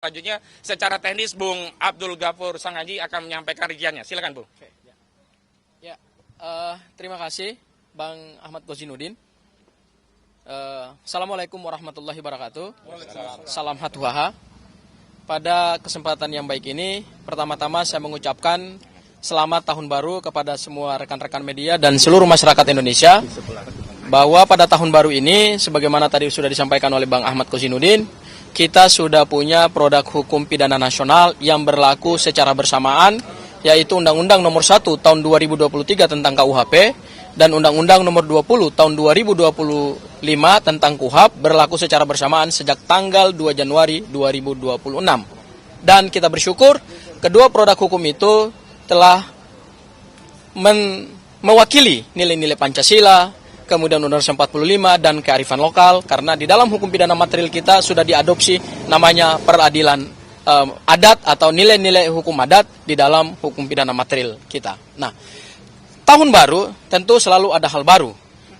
Selanjutnya secara teknis Bung Abdul Ghafur Sangaji akan menyampaikan rinciannya. Silakan, Bung. Terima kasih Bang Ahmad Kozinudin. Assalamualaikum warahmatullahi wabarakatuh. Salam hatuhaha. Pada kesempatan yang baik ini, pertama-tama saya mengucapkan selamat tahun baru kepada semua rekan-rekan media dan seluruh masyarakat Indonesia. Bahwa pada tahun baru ini, sebagaimana tadi sudah disampaikan oleh Bang Ahmad Kozinudin, kita sudah punya produk hukum pidana nasional yang berlaku secara bersamaan, yaitu Undang-Undang Nomor 1 Tahun 2023 tentang KUHP dan Undang-Undang Nomor 20 Tahun 2025 tentang KUHP berlaku secara bersamaan sejak tanggal 2 Januari 2026. Dan kita bersyukur kedua produk hukum itu telah mewakili nilai-nilai Pancasila, kemudian Undang-Undang 45 dan kearifan lokal, karena di dalam hukum pidana material kita sudah diadopsi namanya peradilan adat atau nilai-nilai hukum adat di dalam hukum pidana material kita. Nah, tahun baru tentu selalu ada hal baru,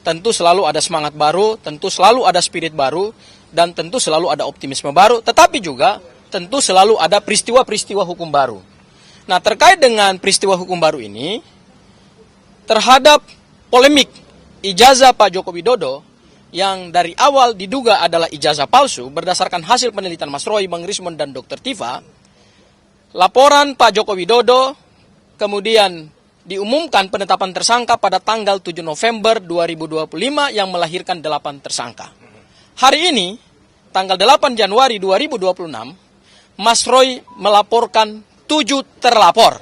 tentu selalu ada semangat baru, tentu selalu ada spirit baru, dan tentu selalu ada optimisme baru, tetapi juga tentu selalu ada peristiwa-peristiwa hukum baru. Nah, terkait dengan peristiwa hukum baru ini, terhadap polemik ijazah Pak Joko Widodo yang dari awal diduga adalah ijazah palsu berdasarkan hasil penelitian Mas Roy, Bang Rismond, dan Dr. Tifa, laporan Pak Joko Widodo kemudian diumumkan penetapan tersangka pada tanggal 7 November 2025 yang melahirkan 8 tersangka. Hari ini, tanggal 8 Januari 2026, Mas Roy melaporkan 7 terlapor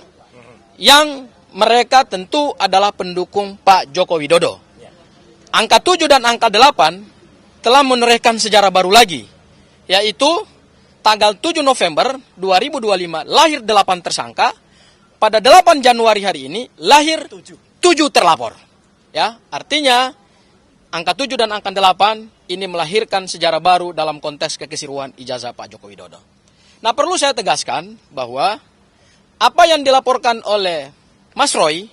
yang mereka tentu adalah pendukung Pak Joko Widodo. Angka 7 dan angka 8 telah menorehkan sejarah baru lagi, yaitu tanggal 7 November 2025 lahir 8 tersangka, pada 8 Januari hari ini lahir 7 terlapor. Ya, artinya angka 7 dan angka 8 ini melahirkan sejarah baru dalam konteks kekeseruan ijazah Pak Joko Widodo. Nah, perlu saya tegaskan bahwa apa yang dilaporkan oleh Mas Roy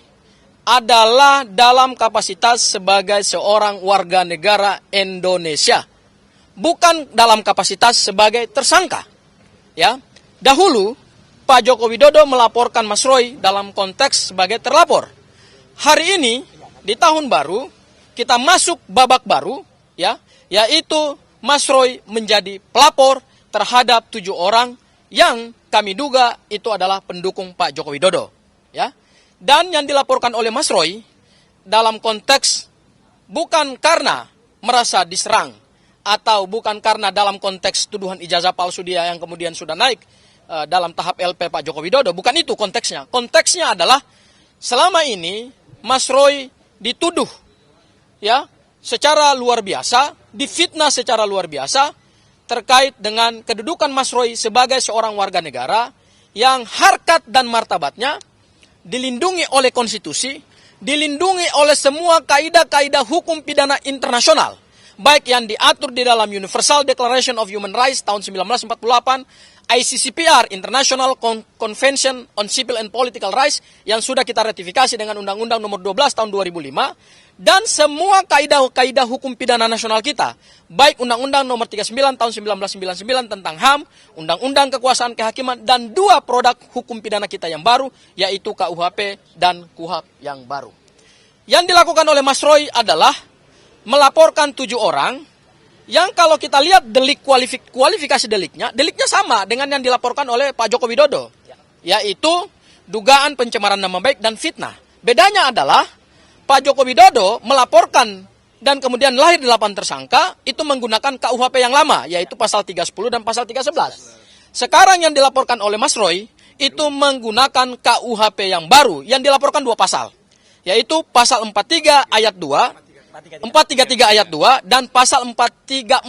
adalah dalam kapasitas sebagai seorang warga negara Indonesia, bukan dalam kapasitas sebagai tersangka. Ya, dahulu Pak Joko Widodo melaporkan Mas Roy dalam konteks sebagai terlapor. Hari ini di tahun baru kita masuk babak baru, ya, yaitu Mas Roy menjadi pelapor terhadap 7 orang yang kami duga itu adalah pendukung Pak Joko Widodo. Ya. Dan yang dilaporkan oleh Mas Roy dalam konteks bukan karena merasa diserang atau bukan karena dalam konteks tuduhan ijazah palsu dia yang kemudian sudah naik dalam tahap LP Pak Joko Widodo, bukan itu konteksnya. Konteksnya adalah selama ini Mas Roy dituduh ya secara luar biasa, difitnah secara luar biasa terkait dengan kedudukan Mas Roy sebagai seorang warga negara yang harkat dan martabatnya dilindungi oleh konstitusi, dilindungi oleh semua kaidah-kaidah hukum pidana internasional, baik yang diatur di dalam Universal Declaration of Human Rights tahun 1948, ICCPR, International Convention on Civil and Political Rights, yang sudah kita ratifikasi dengan Undang-Undang Nomor 12 tahun 2005, dan semua kaidah-kaidah hukum pidana nasional kita, baik Undang-Undang Nomor 39 tahun 1999 tentang HAM, Undang-Undang Kekuasaan Kehakiman, dan 2 produk hukum pidana kita yang baru, yaitu KUHP dan KUHAP yang baru. Yang dilakukan oleh Mas Roy adalah melaporkan 7 orang, yang kalau kita lihat delik kualifikasi deliknya sama dengan yang dilaporkan oleh Pak Joko Widodo, yaitu dugaan pencemaran nama baik dan fitnah. Bedanya adalah Pak Joko Widodo melaporkan dan kemudian lahir 8 tersangka itu menggunakan KUHP yang lama, yaitu pasal 310 dan pasal 311. Sekarang yang dilaporkan oleh Mas Roy itu menggunakan KUHP yang baru yang dilaporkan 2 pasal, yaitu pasal 43 ayat 2, 433 ayat 2 dan pasal 434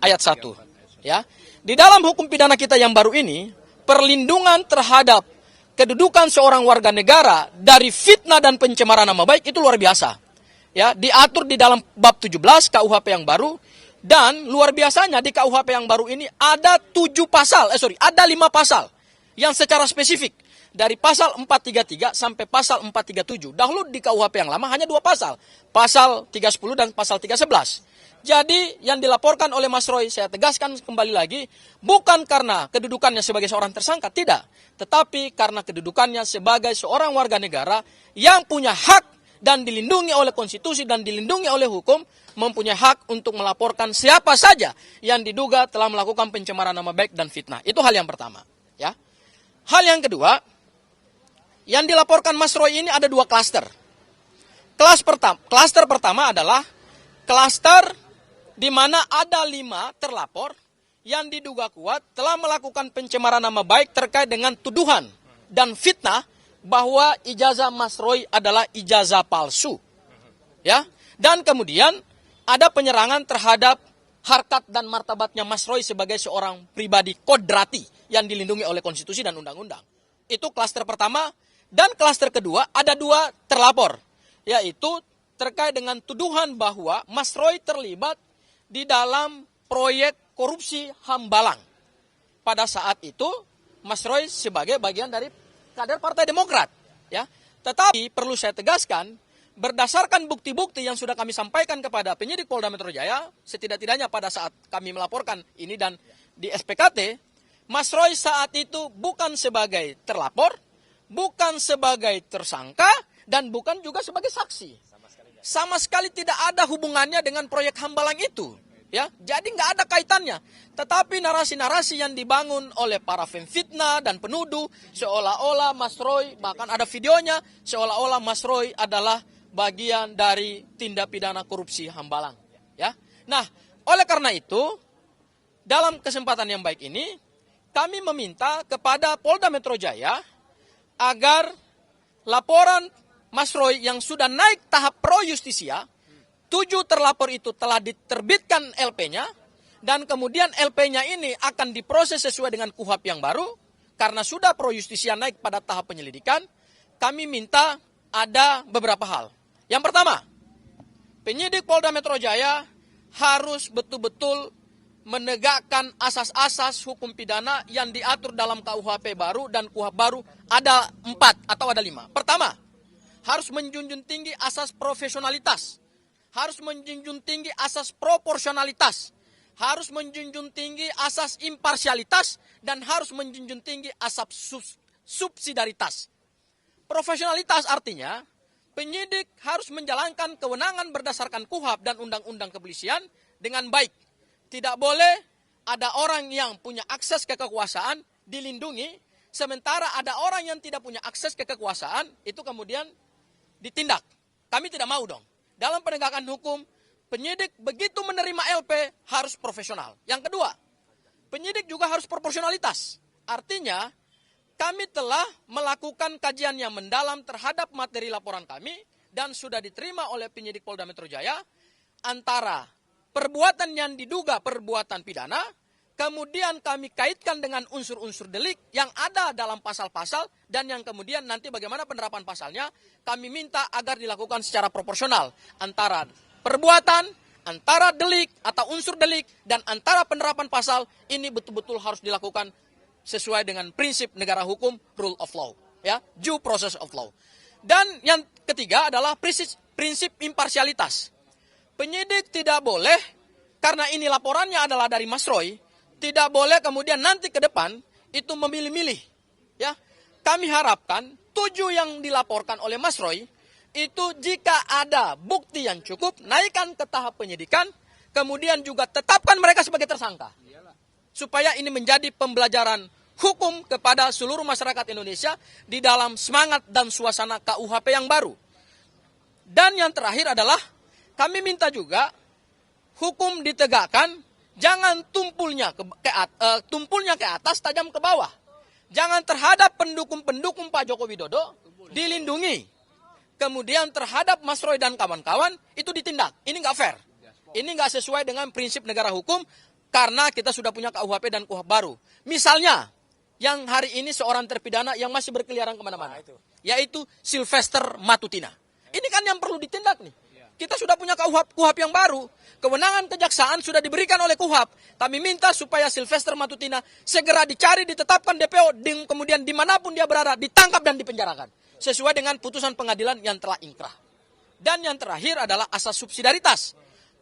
ayat 1. Ya. Di dalam hukum pidana kita yang baru ini, perlindungan terhadap kedudukan seorang warga negara dari fitnah dan pencemaran nama baik itu luar biasa. Ya, diatur di dalam bab 17 KUHP yang baru, dan luar biasanya di KUHP yang baru ini ada 5 pasal yang secara spesifik. Dari pasal 433 sampai pasal 437. Dahulu di KUHP yang lama hanya 2 pasal. Pasal 310 dan pasal 311. Jadi yang dilaporkan oleh Mas Roy, saya tegaskan kembali lagi, bukan karena kedudukannya sebagai seorang tersangka, tidak. Tetapi karena kedudukannya sebagai seorang warga negara yang punya hak dan dilindungi oleh konstitusi dan dilindungi oleh hukum, mempunyai hak untuk melaporkan siapa saja yang diduga telah melakukan pencemaran nama baik dan fitnah. Itu hal yang pertama. Ya. Hal yang kedua, yang dilaporkan Mas Roy ini ada 2 klaster. Klaster pertama adalah klaster di mana ada 5 terlapor yang diduga kuat telah melakukan pencemaran nama baik terkait dengan tuduhan dan fitnah bahwa ijazah Mas Roy adalah ijazah palsu. Ya. Dan kemudian ada penyerangan terhadap harkat dan martabatnya Mas Roy sebagai seorang pribadi kodrati yang dilindungi oleh konstitusi dan undang-undang. Itu klaster pertama. Dan klaster kedua ada 2 terlapor, yaitu terkait dengan tuduhan bahwa Mas Roy terlibat di dalam proyek korupsi Hambalang. Pada saat itu Mas Roy sebagai bagian dari kader Partai Demokrat, ya. Tetapi perlu saya tegaskan, berdasarkan bukti-bukti yang sudah kami sampaikan kepada penyidik Polda Metro Jaya, setidak-tidaknya pada saat kami melaporkan ini dan di SPKT, Mas Roy saat itu bukan sebagai terlapor, bukan sebagai tersangka, dan bukan juga sebagai saksi. Sama sekali tidak ada hubungannya dengan proyek Hambalang itu. Ya, jadi nggak ada kaitannya. Tetapi narasi-narasi yang dibangun oleh para pemfitnah dan penuduh, seolah-olah Mas Roy, bahkan ada videonya, seolah-olah Mas Roy adalah bagian dari tindak pidana korupsi Hambalang. Ya, nah, oleh karena itu, dalam kesempatan yang baik ini, kami meminta kepada Polda Metro Jaya agar laporan Mas Roy yang sudah naik tahap pro justisia, 7 terlapor itu telah diterbitkan LP-nya, dan kemudian LP-nya ini akan diproses sesuai dengan KUHP yang baru, karena sudah pro justisia naik pada tahap penyelidikan. Kami minta ada beberapa hal. Yang pertama, penyidik Polda Metro Jaya harus betul-betul menegakkan asas-asas hukum pidana yang diatur dalam KUHP baru dan KUHP baru ada 4 atau ada 5. Pertama, harus menjunjung tinggi asas profesionalitas, harus menjunjung tinggi asas proporsionalitas, harus menjunjung tinggi asas imparsialitas, dan harus menjunjung tinggi asas subsidiaritas. Profesionalitas artinya penyidik harus menjalankan kewenangan berdasarkan KUHP dan Undang-Undang Kepolisian dengan baik. Tidak boleh ada orang yang punya akses ke kekuasaan dilindungi, sementara ada orang yang tidak punya akses ke kekuasaan, itu kemudian ditindak. Kami tidak mau dong. Dalam penegakan hukum, penyidik begitu menerima LP harus profesional. Yang kedua, penyidik juga harus proporsionalitas. Artinya, kami telah melakukan kajian yang mendalam terhadap materi laporan kami dan sudah diterima oleh penyidik Polda Metro Jaya antara perbuatan yang diduga perbuatan pidana, kemudian kami kaitkan dengan unsur-unsur delik yang ada dalam pasal-pasal, dan yang kemudian nanti bagaimana penerapan pasalnya, kami minta agar dilakukan secara proporsional antara perbuatan, antara delik atau unsur delik, dan antara penerapan pasal, ini betul-betul harus dilakukan sesuai dengan prinsip negara hukum, rule of law, ya, due process of law. Dan yang ketiga adalah prinsip imparsialitas. Penyidik tidak boleh, karena ini laporannya adalah dari Mas Roy, tidak boleh kemudian nanti ke depan itu memilih-milih. Ya, kami harapkan 7 yang dilaporkan oleh Mas Roy itu jika ada bukti yang cukup, naikkan ke tahap penyidikan, kemudian juga tetapkan mereka sebagai tersangka. Supaya ini menjadi pembelajaran hukum kepada seluruh masyarakat Indonesia di dalam semangat dan suasana KUHP yang baru. Dan yang terakhir adalah kami minta juga hukum ditegakkan, jangan tumpulnya ke atas, tajam ke bawah. Jangan terhadap pendukung-pendukung Pak Joko Widodo dilindungi. Kemudian terhadap Mas Roy dan kawan-kawan itu ditindak. Ini nggak fair. Ini nggak sesuai dengan prinsip negara hukum karena kita sudah punya KUHP dan KUHP baru. Misalnya, yang hari ini seorang terpidana yang masih berkeliaran kemana-mana. Yaitu Sylvester Matutina. Ini kan yang perlu ditindak nih. Kita sudah punya KUHP yang baru. Kewenangan kejaksaan sudah diberikan oleh KUHP. Kami minta supaya Sylvester Matutina segera dicari, ditetapkan DPO, kemudian dimanapun dia berada, ditangkap dan dipenjarakan. Sesuai dengan putusan pengadilan yang telah ingkrah. Dan yang terakhir adalah asas subsidiaritas.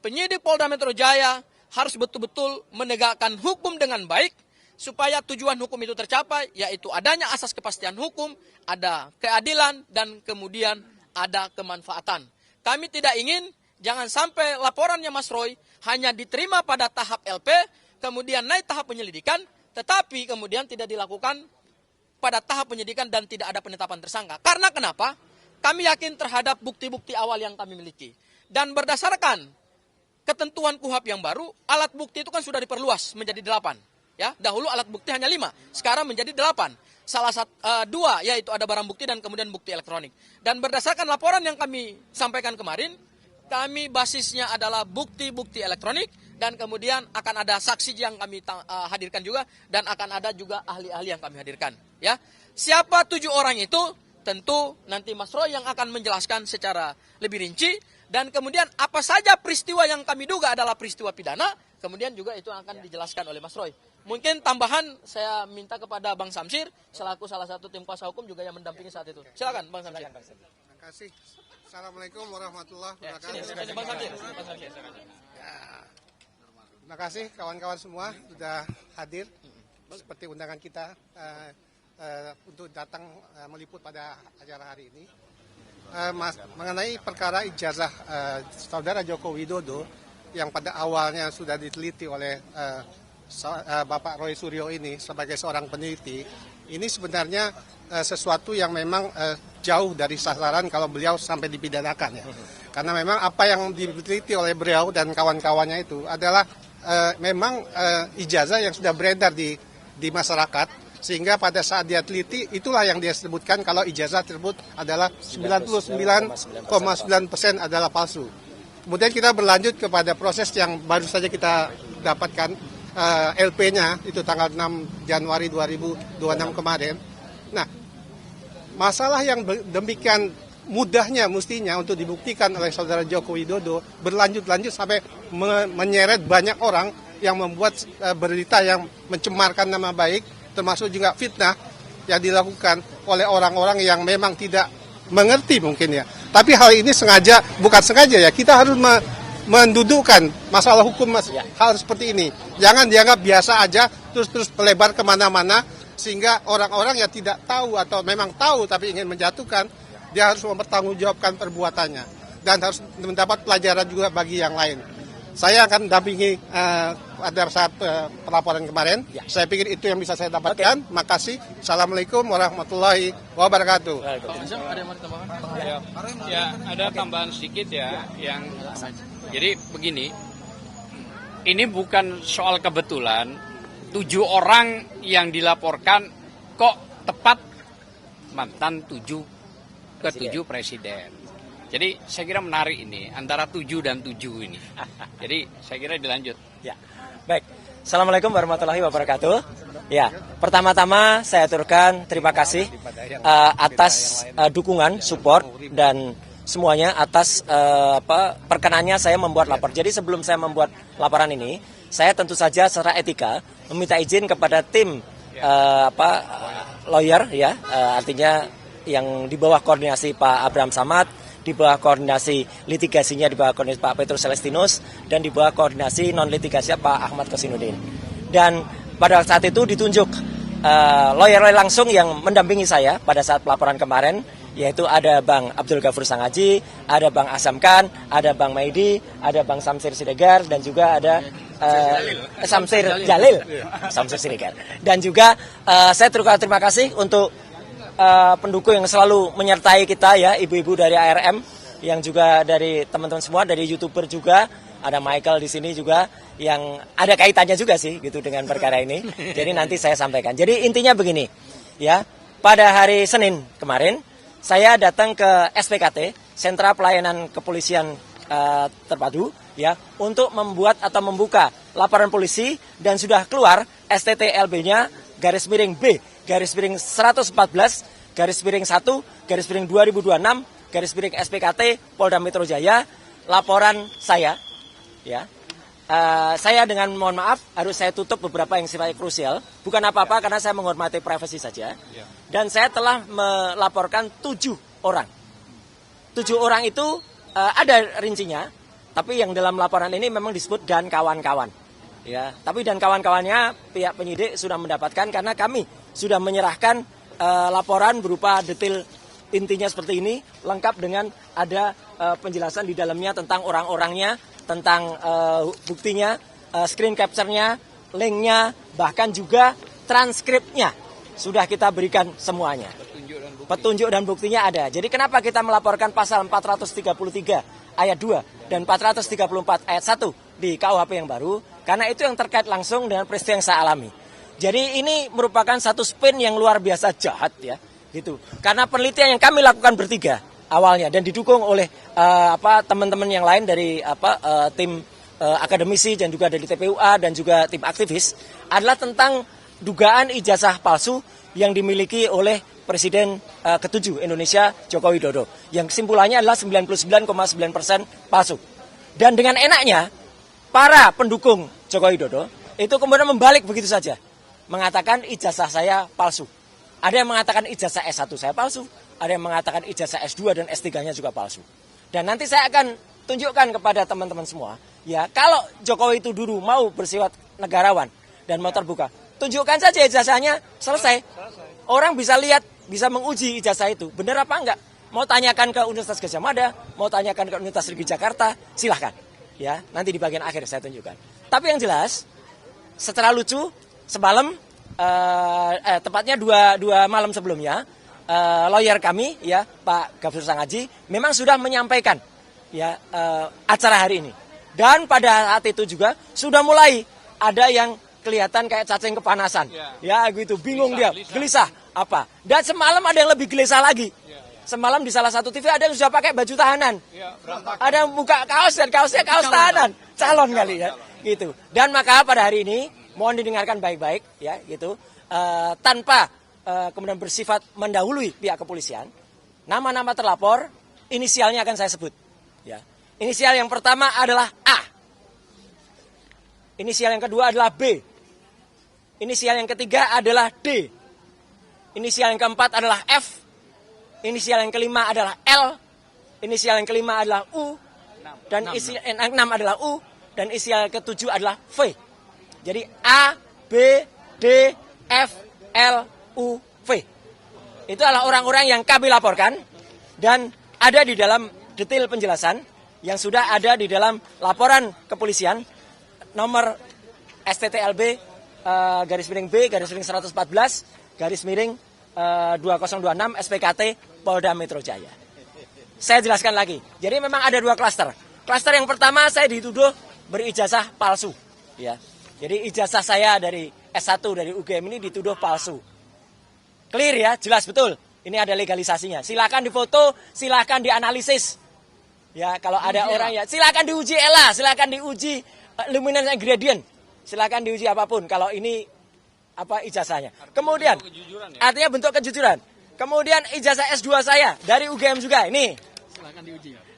penyidik Polda Metro Jaya harus betul-betul menegakkan hukum dengan baik supaya tujuan hukum itu tercapai, yaitu adanya asas kepastian hukum, ada keadilan, dan kemudian ada kemanfaatan. Kami tidak ingin jangan sampai laporannya Mas Roy hanya diterima pada tahap LP, kemudian naik tahap penyelidikan, tetapi kemudian tidak dilakukan pada tahap penyidikan dan tidak ada penetapan tersangka. Karena kenapa? Kami yakin terhadap bukti-bukti awal yang kami miliki. Dan berdasarkan ketentuan KUHP yang baru, alat bukti itu kan sudah diperluas menjadi 8. Ya, dahulu alat bukti hanya 5, sekarang menjadi 8. Salah satu 2 yaitu ada barang bukti dan kemudian bukti elektronik. Dan berdasarkan laporan yang kami sampaikan kemarin, kami basisnya adalah bukti-bukti elektronik dan kemudian akan ada saksi yang kami hadirkan juga dan akan ada juga ahli-ahli yang kami hadirkan. Ya, siapa 7 orang itu tentu nanti Mas Roy yang akan menjelaskan secara lebih rinci dan kemudian apa saja peristiwa yang kami duga adalah peristiwa pidana, kemudian juga itu akan dijelaskan oleh Mas Roy. Mungkin tambahan saya minta kepada Bang Samsir selaku salah satu tim kuasa hukum juga yang mendampingi saat itu. Silakan Bang Samsir. Terima kasih. Assalamualaikum warahmatullahi wabarakatuh. Terima kasih kawan-kawan semua sudah hadir seperti undangan kita untuk datang meliput pada acara hari ini. Mengenai perkara ijazah saudara Joko Widodo yang pada awalnya sudah diteliti oleh Bapak Roy Suryo ini sebagai seorang peneliti, ini sebenarnya sesuatu yang memang jauh dari sasaran kalau beliau sampai dipidanakan ya. Karena memang apa yang diteliti oleh beliau dan kawan-kawannya itu adalah memang ijazah yang sudah beredar di masyarakat, sehingga pada saat dia teliti itulah yang dia sebutkan kalau ijazah tersebut adalah 99,9% adalah palsu. Kemudian kita berlanjut kepada proses yang baru saja kita dapatkan LP-nya itu tanggal 6 Januari 2026 kemarin. Nah, masalah yang demikian mudahnya mestinya untuk dibuktikan oleh saudara Joko Widodo berlanjut-lanjut sampai menyeret banyak orang yang membuat berita yang mencemarkan nama baik, termasuk juga fitnah yang dilakukan oleh orang-orang yang memang tidak mengerti mungkin ya. Tapi hal ini sengaja, bukan sengaja ya, kita harus mendudukkan masalah hukum hal seperti ini. Jangan dianggap biasa aja terus melebar kemana-mana sehingga orang-orang yang tidak tahu atau memang tahu tapi ingin menjatuhkan, dia harus mempertanggungjawabkan perbuatannya dan harus mendapat pelajaran juga bagi yang lain. Saya akan dampingi pada saat pelaporan kemarin. Saya pikir itu yang bisa saya dapatkan. Makasih. Assalamualaikum warahmatullahi wabarakatuh. Ya, ada tambahan sedikit ya yang jadi begini, ini bukan soal kebetulan 7 orang yang dilaporkan kok tepat mantan 7 presiden. Jadi saya kira menarik ini antara 7 dan 7 ini. Jadi saya kira dilanjut. Ya, baik. Assalamualaikum warahmatullahi wabarakatuh. Ya, pertama-tama saya aturkan terima kasih atas dukungan, support dan semuanya atas perkenannya saya membuat lapor. Jadi sebelum saya membuat laporan ini, saya tentu saja secara etika meminta izin kepada tim lawyer ya, artinya yang di bawah koordinasi Pak Abraham Samad, di bawah koordinasi litigasinya di bawah koordinasi Pak Petrus Celestinus dan di bawah koordinasi non litigasinya Pak Ahmad Kosinudin. Dan pada saat itu ditunjuk lawyer langsung yang mendampingi saya pada saat pelaporan kemarin, yaitu ada Bang Abdul Ghafur Sangaji, ada Bang Asam Khan, ada Bang Maidi, ada Bang Samsir Siregar, dan juga ada Samsir Jalil, Samsir Siregar. Dan juga saya terima kasih untuk pendukung yang selalu menyertai kita ya, ibu-ibu dari ARM, yang juga dari teman-teman semua, dari YouTuber juga, ada Michael di sini juga, yang ada kaitannya juga sih gitu dengan perkara ini. Jadi nanti saya sampaikan. Jadi intinya begini, ya, pada hari Senin kemarin, saya datang ke SPKT, Sentra Pelayanan Kepolisian Terpadu, ya, untuk membuat atau membuka laporan polisi dan sudah keluar STTLB-nya _B _114 _1 _2026 SPKT Polda Metro Jaya, laporan saya, ya. Saya dengan mohon maaf harus saya tutup beberapa yang sifatnya krusial, bukan apa-apa karena saya menghormati privasi saja. Dan saya telah melaporkan 7 orang. 7 orang itu ada rincinya. Tapi yang dalam laporan ini memang disebut dan kawan-kawan. Ya, tapi dan kawan-kawannya pihak penyidik sudah mendapatkan karena kami sudah menyerahkan laporan berupa detail intinya seperti ini, lengkap dengan ada penjelasan di dalamnya tentang orang-orangnya, tentang buktinya, screen capture-nya, link-nya, bahkan juga transkripnya sudah kita berikan semuanya. Petunjuk dan buktinya ada. Jadi kenapa kita melaporkan pasal 433 ayat 2 dan 434 ayat 1 di KUHP yang baru? Karena itu yang terkait langsung dengan peristiwa yang saya alami. Jadi ini merupakan satu spin yang luar biasa jahat ya, gitu. Karena penelitian yang kami lakukan bertiga awalnya dan didukung oleh teman-teman yang lain dari tim akademisi dan juga dari TPUA dan juga tim aktivis adalah tentang dugaan ijazah palsu yang dimiliki oleh Presiden ke-7 Indonesia Joko Widodo. Yang kesimpulannya adalah 99,9% palsu. Dan dengan enaknya para pendukung Joko Widodo itu kemudian membalik begitu saja, mengatakan ijazah saya palsu. Ada yang mengatakan ijazah S1 saya palsu, ada yang mengatakan ijazah S2 dan S3-nya juga palsu. Dan nanti saya akan tunjukkan kepada teman-teman semua, ya kalau Jokowi itu dulu mau bersifat negarawan dan mau terbuka, tunjukkan saja ijazahnya, selesai. Orang bisa lihat, bisa menguji ijazah itu, benar apa enggak. Mau tanyakan ke Universitas Gadjah Mada, mau tanyakan ke Universitas Negeri Jakarta, silahkan. Ya, nanti di bagian akhir saya tunjukkan. Tapi yang jelas, secara lucu, semalam, tepatnya dua malam sebelumnya, lawyer kami, ya Pak Gafur Sangaji, memang sudah menyampaikan ya acara hari ini. Dan pada saat itu juga sudah mulai ada yang kelihatan kayak cacing kepanasan, ya gitu, bingung dia, gelisah apa. Dan semalam ada yang lebih gelisah lagi. Semalam di salah satu TV ada yang sudah pakai baju tahanan, ada yang buka kaos dan kaosnya kaos tahanan, calon kali ya, gitu. Dan maka pada hari ini mohon didengarkan baik-baik, ya gitu, tanpa kemudian bersifat mendahului pihak kepolisian. Nama-nama terlapor, inisialnya akan saya sebut. Ya. Inisial yang pertama adalah A. Inisial yang kedua adalah B. Inisial yang ketiga adalah D. Inisial yang keempat adalah F. Inisial yang kelima adalah L. Inisial yang kelima adalah U. Dan inisial yang keenam adalah U. Dan inisial yang ketujuh adalah V. Jadi A, B, D, F, L, U, V. Itu adalah orang-orang yang kami laporkan. Dan ada di dalam detail penjelasan yang sudah ada di dalam laporan kepolisian nomor STTLB garis miring B garis miring 114 garis miring 2026 SPKT Polda Metro Jaya. Saya jelaskan lagi. Jadi memang ada dua klaster. Klaster yang pertama saya dituduh berijazah palsu. Ya. Jadi ijazah saya dari S1 dari UGM ini dituduh palsu. Clear ya, jelas betul. Ini ada legalisasinya. Silakan difoto, silakan dianalisis. Ya, kalau ada orang ya, silakan diuji ELA, silakan diuji luminance gradient. Silakan diuji apapun kalau ini apa ijazahnya. Kemudian artinya bentuk kejujuran. Kemudian ijazah S2 saya dari UGM juga ini.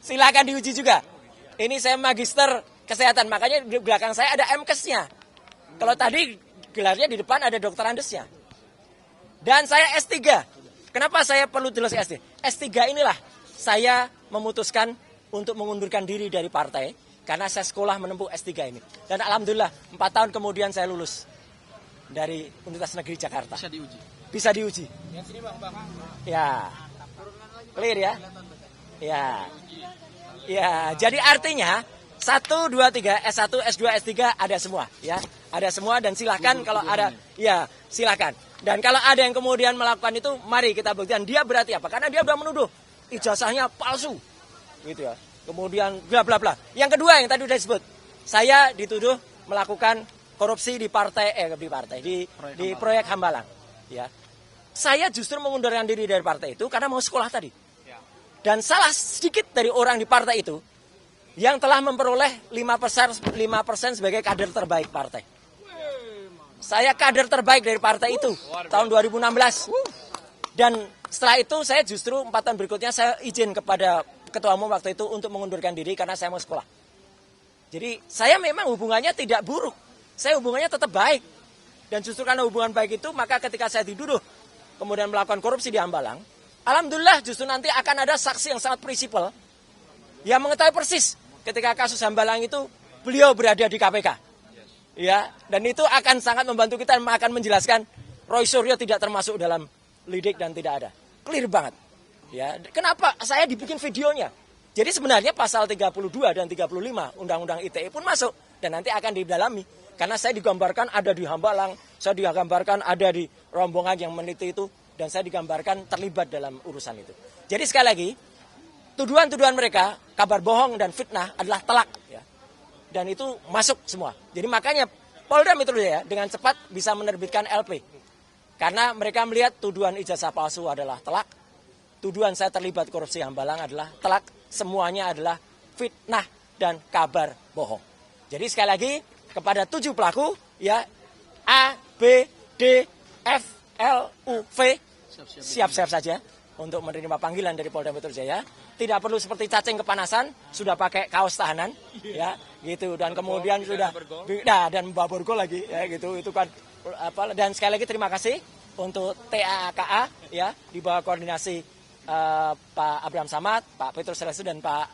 Silakan diuji juga. Ini saya magister kesehatan, makanya di belakang saya ada MKes-nya. Kalau tadi gelarnya di depan ada dokter andesnya. Dan saya S3. Kenapa saya perlu tulis S3? S3 inilah saya memutuskan untuk mengundurkan diri dari partai karena saya sekolah menempuh S3 ini. Dan alhamdulillah 4 tahun kemudian saya lulus dari Universitas Negeri Jakarta. Bisa diuji. Ya. Clear ya? Ya. Ya, jadi artinya 1, 2, 3, S1, S2, S3 ada semua ya. Ada semua dan silakan kalau ada ya, silakan. Dan kalau ada yang kemudian melakukan itu, mari kita buktikan dia berarti apa? Karena dia sudah menuduh ijazahnya palsu. Gitu ya. Kemudian bla bla bla. Yang kedua yang tadi sudah disebut, saya dituduh melakukan korupsi di proyek Hambalang. Ya. Saya justru mengundurkan diri dari partai itu karena mau sekolah tadi. Dan salah sedikit dari orang di partai itu yang telah memperoleh 5% sebagai kader terbaik partai. Saya kader terbaik dari partai itu tahun 2016. Dan setelah itu saya justru 4 tahun berikutnya saya izin kepada ketua umum waktu itu untuk mengundurkan diri karena saya mau sekolah. Jadi saya memang hubungannya tidak buruk. Saya hubungannya tetap baik. Dan justru karena hubungan baik itu, maka ketika saya dituduh kemudian melakukan korupsi di Hambalang, alhamdulillah justru nanti akan ada saksi yang sangat prinsipal yang mengetahui persis ketika kasus Hambalang itu beliau berada di KPK. Ya, dan itu akan sangat membantu kita, akan menjelaskan Roy Suryo tidak termasuk dalam lidik dan tidak ada. Clear banget. Ya, kenapa saya dibikin videonya? Jadi sebenarnya pasal 32 dan 35 Undang-Undang ITE pun masuk dan nanti akan didalami. Karena saya digambarkan ada di Hambalang, saya digambarkan ada di rombongan yang meneliti itu, dan saya digambarkan terlibat dalam urusan itu. Jadi sekali lagi, tuduhan-tuduhan mereka, kabar bohong dan fitnah adalah telak. Ya. Dan itu masuk semua. Jadi makanya Polda Metro Jaya dengan cepat bisa menerbitkan LP. Karena mereka melihat tuduhan ijazah palsu adalah telak, tuduhan saya terlibat korupsi Hambalang adalah telak, semuanya adalah fitnah dan kabar bohong. Jadi sekali lagi kepada 7 pelaku, ya, A, B, D, F, L, U, V, siap-siap saja untuk menerima panggilan dari Polda Metro Jaya. Tidak perlu seperti cacing kepanasan, sudah pakai kaos tahanan, ya, gitu. Dan kemudian sudah, dan bawa borgol lagi, ya, gitu. Itu kan apa? Dan sekali lagi terima kasih untuk TAKA, ya, di bawah koordinasi Pak Abraham Samad, Pak Petrus Celestinus dan Pak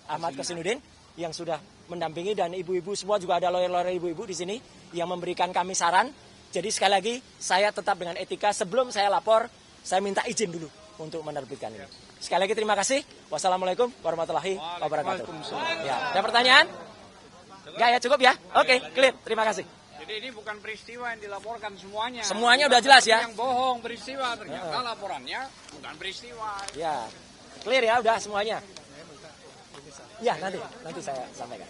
Ahmad Kosinudin yang sudah mendampingi, dan ibu-ibu semua juga ada lawyer-lawyer ibu-ibu di sini yang memberikan kami saran. Jadi sekali lagi saya tetap dengan etika, sebelum saya lapor saya minta izin dulu untuk menerbitkan ini. Sekali lagi terima kasih. Wassalamualaikum warahmatullahi wabarakatuh. Ya, ada pertanyaan? Enggak ya, cukup ya? Oke, clear. Terima kasih. Jadi ini bukan peristiwa yang dilaporkan semuanya. Semuanya udah jelas ya? Yang bohong peristiwa, ternyata laporannya bukan peristiwa. Ya, clear ya, udah semuanya. Ya, nanti saya sampaikan.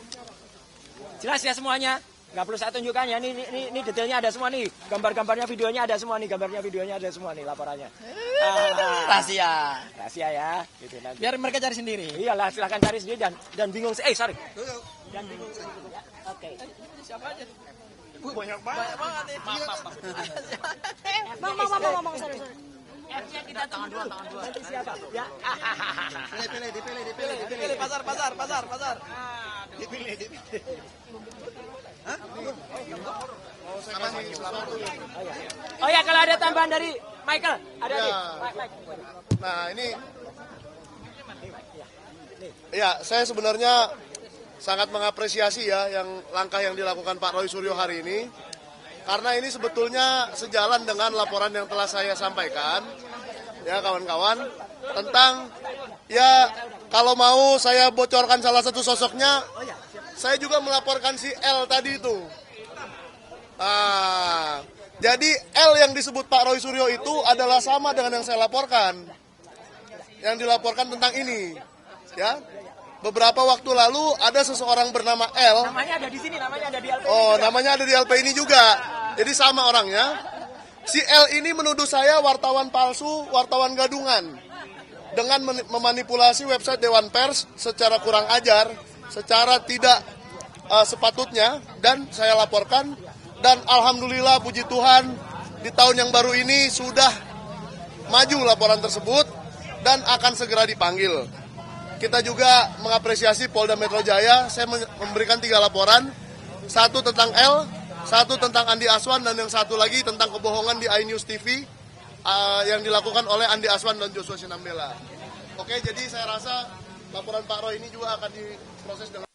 Jelas ya semuanya? Nggak perlu saya tunjukkan ya, ini detailnya ada semua nih. Gambar-gambarnya, videonya ada semua nih. Gambarnya, videonya ada semua nih laporannya. Rahasia. Rahasia ya. Gitu, nanti. Biar mereka cari sendiri. Iyalah, silahkan cari sendiri dan bingung. Sorry. Dan bingung. Ya, oke. Siapa aja? Banyak banget. Bang, sorry. F-nya kita tunggu dulu. Nanti siapa? Ya. Dipilih, pasar. Dipilih. Oh ya, kalau ada tambahan dari Michael, ada nih. Mike. Nah ini, ya saya sebenarnya sangat mengapresiasi ya langkah yang dilakukan Pak Roy Suryo hari ini, karena ini sebetulnya sejalan dengan laporan yang telah saya sampaikan, ya kawan-kawan, tentang ya kalau mau saya bocorkan salah satu sosoknya, saya juga melaporkan si L tadi itu. Jadi L yang disebut Pak Roy Suryo itu adalah sama dengan yang saya laporkan. Yang dilaporkan tentang ini. Ya. Beberapa waktu lalu ada seseorang bernama L. Namanya ada di sini, namanya ada di LP. Oh, namanya ada di LP ini juga. Jadi sama orangnya. Si L ini menuduh saya wartawan palsu, wartawan gadungan. Dengan memanipulasi website Dewan Pers secara kurang ajar, secara tidak sepatutnya, dan saya laporkan. Dan alhamdulillah puji Tuhan di tahun yang baru ini sudah maju laporan tersebut dan akan segera dipanggil. Kita juga mengapresiasi Polda Metro Jaya. Saya memberikan 3 laporan, 1 tentang L, 1 tentang Andi Aswan, dan yang 1 lagi tentang kebohongan di iNews TV yang dilakukan oleh Andi Aswan dan Joshua Sinambela. Oke, jadi saya rasa laporan Pak Roy ini juga akan diproses dengan